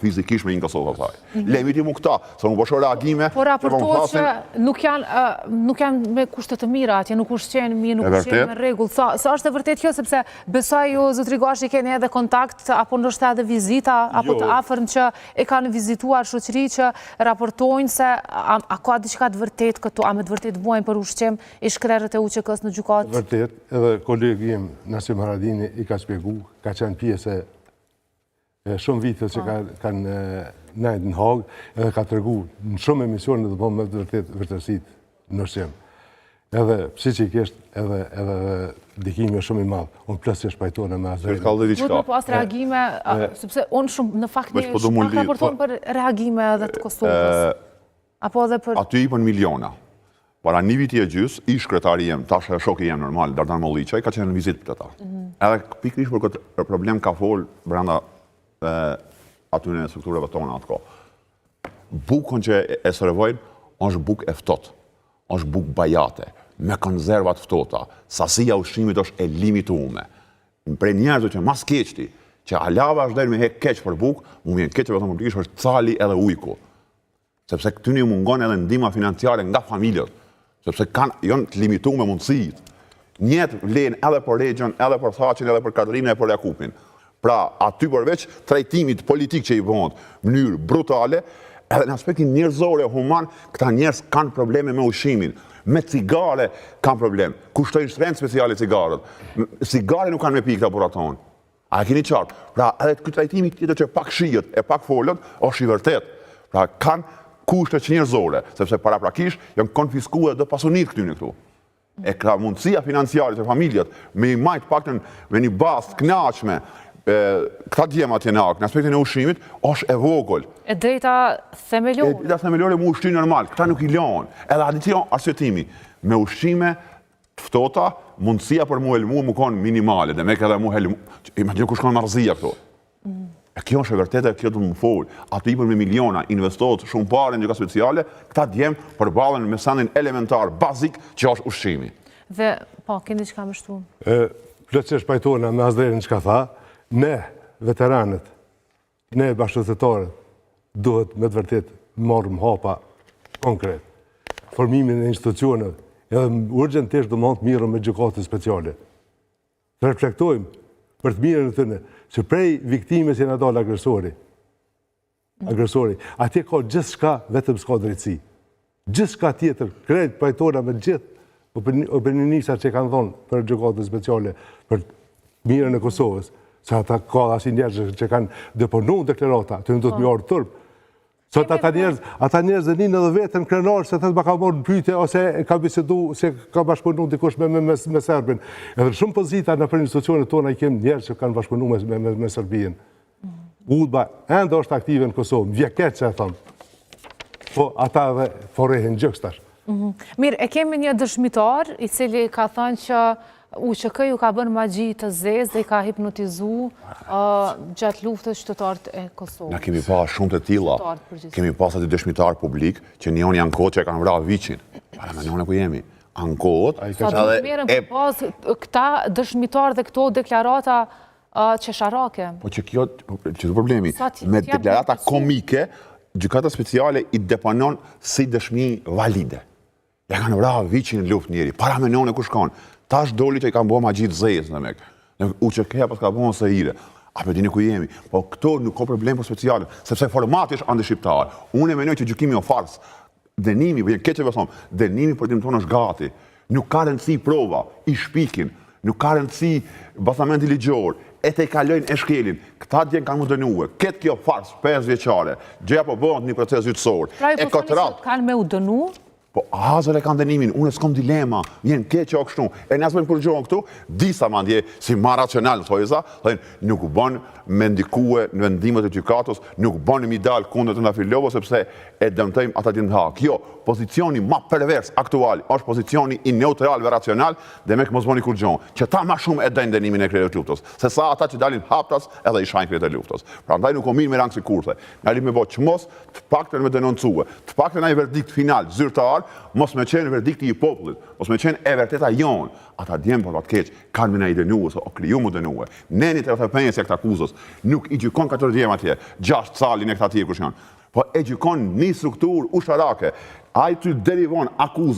fizikisht me një Kosovë thaj. Lemiti mu këta, se më bësho reagime... Po raportohet që nuk janë me kushtet të mira, atje nuk ushqenë mirë, nuk ushqenë me regull. Sa është e vërtet kjo, sepse besoj ju, zotri Gashi, keni edhe kontakt, apo ndoshta edhe vizita, apo të afërm që e kanë vizituar shoqëri që raportojnë se a ka diçka të vërtet këtu, a me të vërtet vojnë për ushqim i shkrerët e UÇK-s në gjykatë? Vërtet, edhe kolegi im Nasim Haradini i ka shpjegu, ka qenë pjesë shumë vite që kanë nejtë në Hagë, edhe ka të regu në shumë emisione dhe po me vërtërsit në ushqim. Edhe psikikisht edhe dikimi shumë i madhë. Unë plus që shpajtone me asë. Duhet me pas reagime, sepse unë shumë në fakt një shumë pak raporton për reagime edhe të Kosovës. Apo edhe për... Aty i për miliona. Para një viti e gjysë, ish kretari jem, tash e shoki jem normal, Dardan Molliçaj, ka qenë në vizit për të ta. Edhe pikrish për këtë problem ka folë brenda aty në strukturave tona atë ko. Bukën që e servojnë, është bukë e ftohtë, është bukë bajate, me konzervat ftota, sasia ushqimit është e limitume. Pre njerëzve që mas keqti, që alava është deri me hek keq për bukë, mu vjen keq vetëm publikisht është cali edhe ujku. Sepse këty një mungon edhe ndihma financiare nga familjet, sepse janë të limitume mundësit. Njetë vlen edhe për Regjon, edhe për Thaqin, edhe për Kadrimin, edhe për Jakupin. Pra, aty përveç trajtimit politik që i bëhon mënyrë brutale, edhe në aspektin njerëzore, human, këta njerëz kanë probleme me ushqimin. Me cigare kanë problem. Kushtojnë shtrenjtë speciale cigarët. Cigare nuk kanë me pikë të apuraton. A e keni qartë? Pra, edhe këtë trajtimi tjetër që pak shijet e pak folët, është i vërtet. Pra, kanë kushte që njerëzore, sepse paraprakisht janë konfiskuar dhe pasunit këtyne këtu. E ka mundësia financiare të familjet me i majtë paktën me një bazë të kënaqshme, këta djema atje në akë, në aspektin e ushqimit, është e vogël. E drejta themelore. E drejta themelore me ushqim normal, këta nuk i lanë. Edhe adicion arsyetimi, me ushqime të ftota, mundësia për mu helmu më konë minimale, dhe me këtë mu helmu, imagino kush konë marzia këto. E kjo është e vërtetë, kjo të më folë. Ato i për me miliona, investohet shumë pare në gjëka speciale, këta djemë përbalen me sandin elementar, bazik, që është ushqimi. Dhe, po, keni që ka më shtu? Plëtsisht pajtona me asderin që ka tha, ne, veteranët, ne bashkëtetarët, duhet me të vërtet marrëm hapa konkret. Formimin e institucionet, edhe urgjentisht do të mirëm me gjykatën speciale. Të reflektojmë për të mirën e tëne, që prej viktimes janë dalë agresori. Atje ka gjithë shka vetëm s'ka drejtësi. Gjithë shka tjetër, krejt pajtona me gjithë opinionista që kanë thonë për gjykatën speciale për mirën e Kosovës, se ata ka ashtë njerëz që kanë deponu deklarata, të në do të mjarë tërpë. Sot ata njerëz dhe njën edhe vetën krenar, se të të ka morë në pyte, ose ka bisedu, se ka bashkëpunu dikush me Serbin. Edhe shumë pozita në për institucionet tona i kemë njerëz që kanë bashkëpunu me Serbien. Udba enda është aktive në Kosovë, vje keq që e thonë. Po ata edhe forehin gjëkstash. Mirë, e kemi një dëshmitar, i cili ka thënë që UÇK ju ka bërë magji të zezë dhe i ka hipnotizu gjatë luftës qytetarët e Kosovës. Na kemi pa shumë të tilla. Kemi pas aty dëshmitar publik që njëon janë kohë që e kanë vrarë Viçin. Para me njëon e ku jemi. Ankohet. Sa të merren për pas këta dëshmitar dhe këto deklarata qesharake. Po që kjo, që të problemi, me deklarata komike, gjykata speciale i deponon si dëshmi valide. Ja kanë vrarë Viçin në luftë njëri. Para me njëon e ku shkon. Tash doli që i kanë bëha magjit zezë në mek. UÇK-ja pas ka bëha së hire. A për dini ku jemi. Po këto nuk ka problem për speciale, sepse formati është anti-shqiptar. Unë e menoj që gjykimi o farsë. Dënimi, për keqe vësom, dënimi për tim tonë është gati. Nuk ka rëndësi prova, i shpikin, nuk ka rëndësi basamenti ligjor, e te i kalojnë e shkelin. Këta djenë kanë më dënue. Ketë kjo farsë, 5 vjeqare, gjëja po bëhet një proces gjyqësor. Pra i po thoni se kanë me u dënu? Po, hazër e kanë dënimin, unë s'kom dilema, vjen keq o kështu. E nësë me në përgjohën këtu, disa mandje, si ma racional, nuk bën me ndikue në vendimet e gjykatës, nuk bën me dal kundër të Nafilovo, sepse e dëmtojmë ata që ndha. Kjo, pozicioni ma pervers aktual, është pozicioni i neutral dhe racional, dhe me këmos bëni kur gjohën, që ta ma shumë e dëjnë dënimin e krejtë luftës, se sa ata që dalin haptas edhe i shajnë krejtë luftës. Pra ndaj nuk o mirë me rangë si kurthe. Në me bo qmos, të paktën me denoncue, të paktën ai verdikt final, zyrtar, shqiptar, mos me qenë verdikti i popullit, mos me qenë e vërteta jonë. Ata djemë për atë keq, kanë me na i dënuë, o kriju mu dënuë. Neni 35 e këta akuzës, nuk i gjykon 4 djemë atje, 6 salin e këta tjerë kush janë. Po e gjykon një strukturë usharake, ai ty derivon akuzë